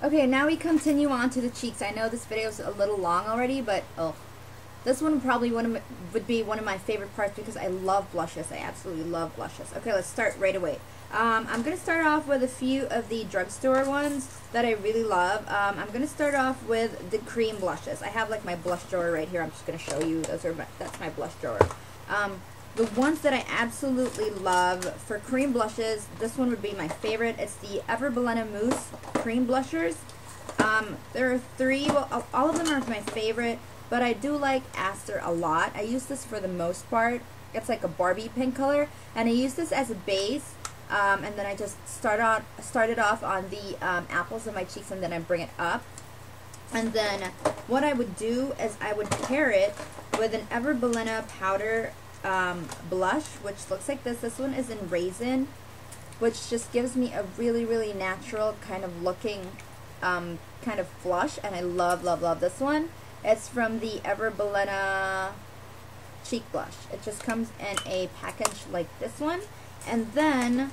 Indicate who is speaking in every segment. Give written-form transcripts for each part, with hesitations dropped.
Speaker 1: Okay, now we continue on to the cheeks. I know this video is a little long already, but oh, this one probably would be one of my favorite parts because I love blushes. I absolutely love blushes. Okay, let's start right away. I'm going to start off with a few of the drugstore ones that I really love. I'm going to start off with the cream blushes. I have like my blush drawer right here. I'm just going to show you. That's my blush drawer. The ones that I absolutely love for cream blushes, this one would be my favorite. It's the Bilena Mousse cream blushers. There are three. Well, all of them are my favorite, but I do like Aster a lot. I use this for the most part. It's like a Barbie pink color, and I use this as a base. And then I just started off on the apples of my cheeks, and then I bring it up. And then what I would do is I would pair it with an Bilena powder blush, which looks like this. This one is in Raisin, which just gives me a really, really natural kind of looking kind of flush, and I love, love, love this one. It's from the Bilena cheek blush. It just comes in a package like this one. And then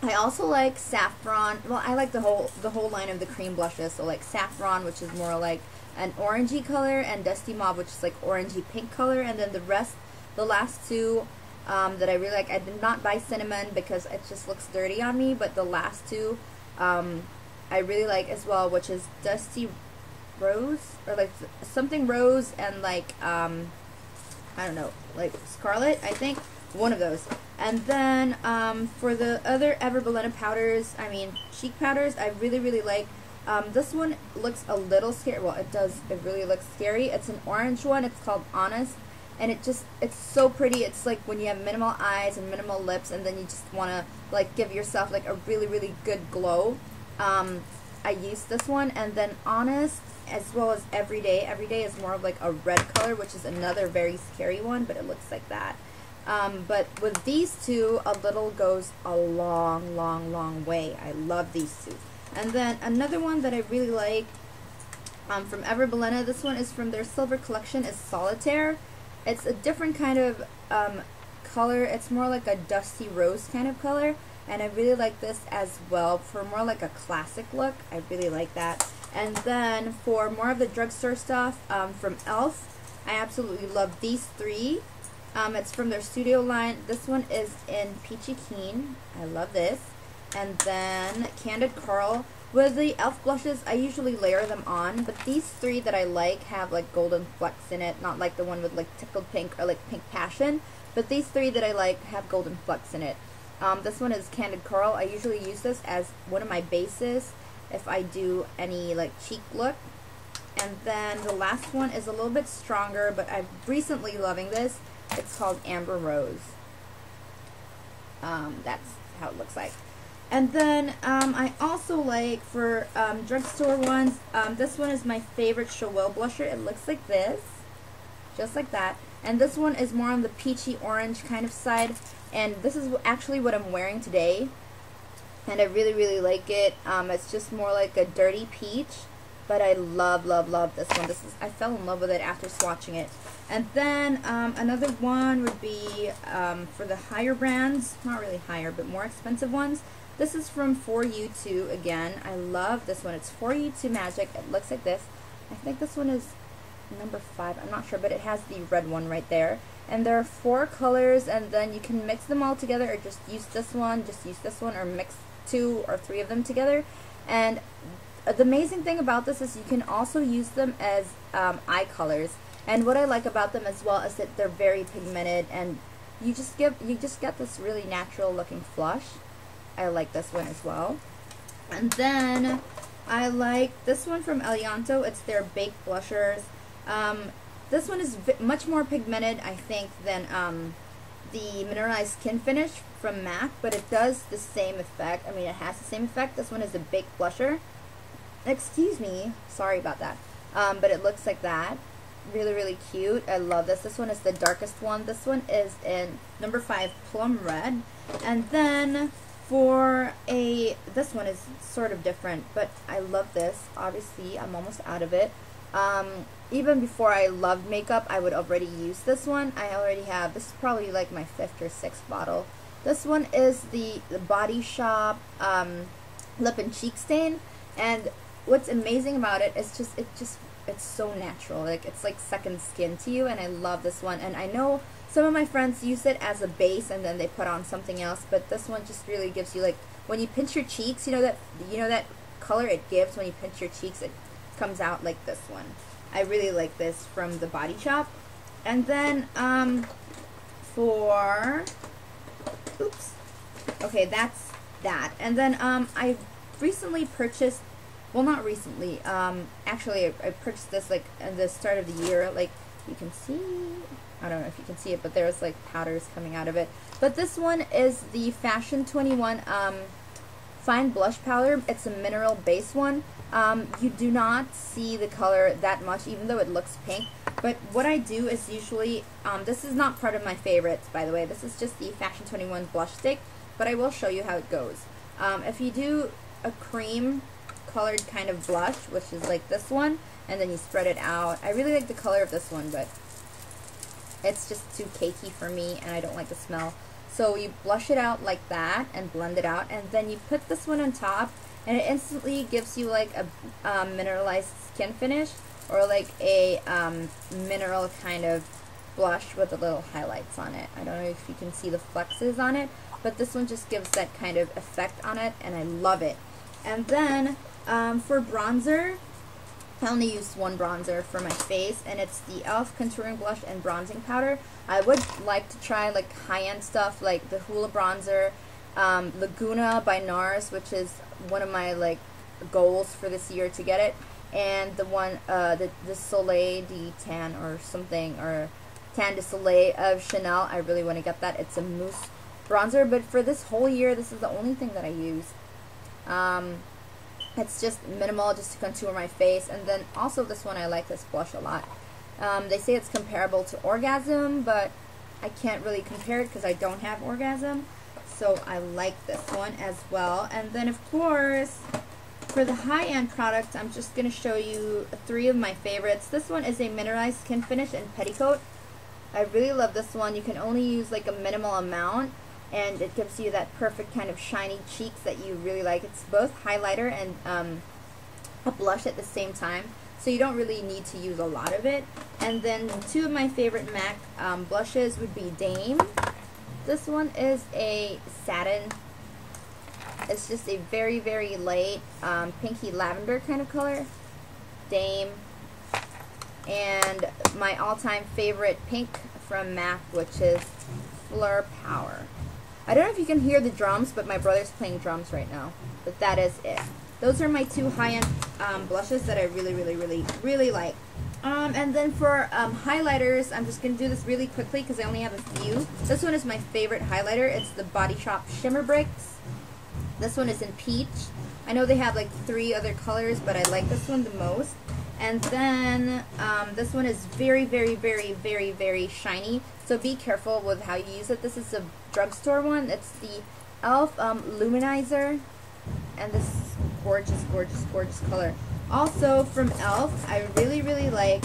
Speaker 1: I also like Saffron. Well, I like the whole line of the cream blushes. So like Saffron, which is more like an orangey color, and Dusty Mauve, which is like orangey pink color. And then the last two that I really like, I did not buy cinnamon because it just looks dirty on me, but the last two I really like as well, which is Dusty Rose, or like something rose, and like I don't know, like Scarlet, I think. One of those. And then for the other Bilena powders, I mean cheek powders, I really, really like. This one looks a little scary. Well, it does. It really looks scary. It's an orange one. It's called Honest. And it's so pretty. It's like when you have minimal eyes and minimal lips, and then you just want to like give yourself like a really, really good glow. I use this one. And then Honest, as well as Everyday. Everyday is more of like a red color, which is another very scary one, but it looks like that. But with these two, a little goes a long, long, long way. I love these two. And then another one that I really like from Bilena, this one is from their silver collection, is Solitaire. It's a different kind of color. It's more like a dusty rose kind of color, and I really like this as well for more like a classic look. I really like that. And then for more of the drugstore stuff from Elf, I absolutely love these three. It's from their studio line. This one is in Peachy Keen. I love this. And then Candid Coral. With the Elf blushes, I usually layer them on, but these three that I like have like golden flecks in it, not like the one with like tickled pink or like pink passion, but these three that I like have golden flecks in it. This one is Candid Coral. I usually use this as one of my bases if I do any like cheek look. And then the last one is a little bit stronger, but I'm recently loving this. It's called Amber Rose. That's how it looks like. And then I also like for drugstore ones, this one is my favorite Shawill blusher. It looks like this, just like that. And this one is more on the peachy orange kind of side. And this is actually what I'm wearing today. And I really, really like it. It's just more like a dirty peach. But I love, love, love this one. I fell in love with it after swatching it. And then another one would be for the higher brands, not really higher, but more expensive ones. This is from For You 2 again. I love this one. It's For You 2 Magic. It looks like this. I think this one is number 5. I'm not sure, but it has the red one right there. And there are 4 colors, and then you can mix them all together, or just use this one, or mix 2 or 3 of them together. And the amazing thing about this is you can also use them as eye colors. And what I like about them as well is that they're very pigmented, and you just get this really natural looking flush. I like this one as well. And then I like this one from Elianto. It's their baked blushers. This one is much more pigmented, I think, than the mineralized skin finish from MAC, but it does the same effect. I mean, it has the same effect. This one is a baked blusher. Excuse me, sorry about that. But it looks like that. Really, really cute. I love this. This one is the darkest one. This one is in number 5, Plum Red. And then for this one is sort of different, but I love this. Obviously, I'm almost out of it. Even before I loved makeup, I would already use this one. I already have, this is probably like my 5th or 6th bottle. This one is the Body Shop Lip and Cheek Stain. And what's amazing about it is it's so natural. Like, it's like second skin to you, and I love this one. And I know some of my friends use it as a base and then they put on something else, but this one just really gives you, like, when you pinch your cheeks, you know that color it gives when you pinch your cheeks, it comes out like this one. I really like this from the Body Shop. And then okay, that's that. And then I recently purchased, well, not recently, actually I purchased this like at the start of the year. Like, you can see, I don't know if you can see it, but there's like powders coming out of it. But this one is the Fashion 21 Fine Blush Powder. It's a mineral base one. You do not see the color that much, even though it looks pink. But what I do is usually, this is not part of my favorites, by the way. This is just the Fashion 21 Blush Stick, but I will show you how it goes. If you do a cream colored kind of blush, which is like this one, and then you spread it out. I really like the color of this one, but it's just too cakey for me, and I don't like the smell. So you blush it out like that and blend it out, and then you put this one on top, and it instantly gives you like a mineralized skin finish, or like a mineral kind of blush with the little highlights on it. I don't know if you can see the flexes on it, but this one just gives that kind of effect on it, and I love it. And then for bronzer, I only used one bronzer for my face, and it's the e.l.f. Contouring Blush and Bronzing Powder. I would like to try like high-end stuff like the Hoola Bronzer, Laguna by NARS, which is one of my like goals for this year to get it, and the one the Soleil de Tan or something, or Tan de Soleil of Chanel. I really want to get that. It's a mousse bronzer, but for this whole year, this is the only thing that I use. It's just minimal, just to contour my face. And then also this one, I like this blush a lot. They say it's comparable to Orgasm, but I can't really compare it because I don't have Orgasm. So I like this one as well. And then of course, for the high-end products, I'm just going to show you 3 of my favorites. This one is a mineralized skin finish in Petticoat. I really love this one. You can only use like a minimal amount, and it gives you that perfect kind of shiny cheeks that you really like. It's both highlighter and a blush at the same time, so you don't really need to use a lot of it. And then 2 of my favorite MAC blushes would be Dame. This one is a satin. It's just a very, very light pinky lavender kind of color. Dame. And my all-time favorite pink from MAC, which is Fleur Power. I don't know if you can hear the drums, but my brother's playing drums right now. But that is it. Those are my 2 high-end blushes that I really, really, really, really like. And then for highlighters, I'm just going to do this really quickly because I only have a few. This one is my favorite highlighter. It's the Body Shop Shimmer Bricks. This one is in Peach. I know they have like 3 other colors, but I like this one the most. And then this one is very, very, very, very, very shiny. So be careful with how you use it. This is a drugstore one. It's the e.l.f. Luminizer. And this gorgeous, gorgeous, gorgeous color. Also from e.l.f., I really, really like,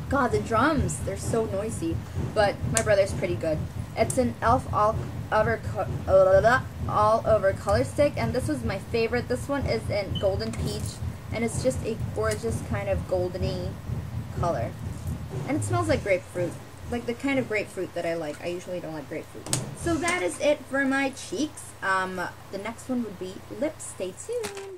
Speaker 1: God, the drums, they're so noisy, but my brother's pretty good. It's an e.l.f. all over color stick, and this was my favorite. This one is in Golden Peach, and it's just a gorgeous kind of goldeny color. And it smells like grapefruit, like the kind of grapefruit that I like. I usually don't like grapefruit. So that is it for my cheeks. The next one would be lips. Stay tuned.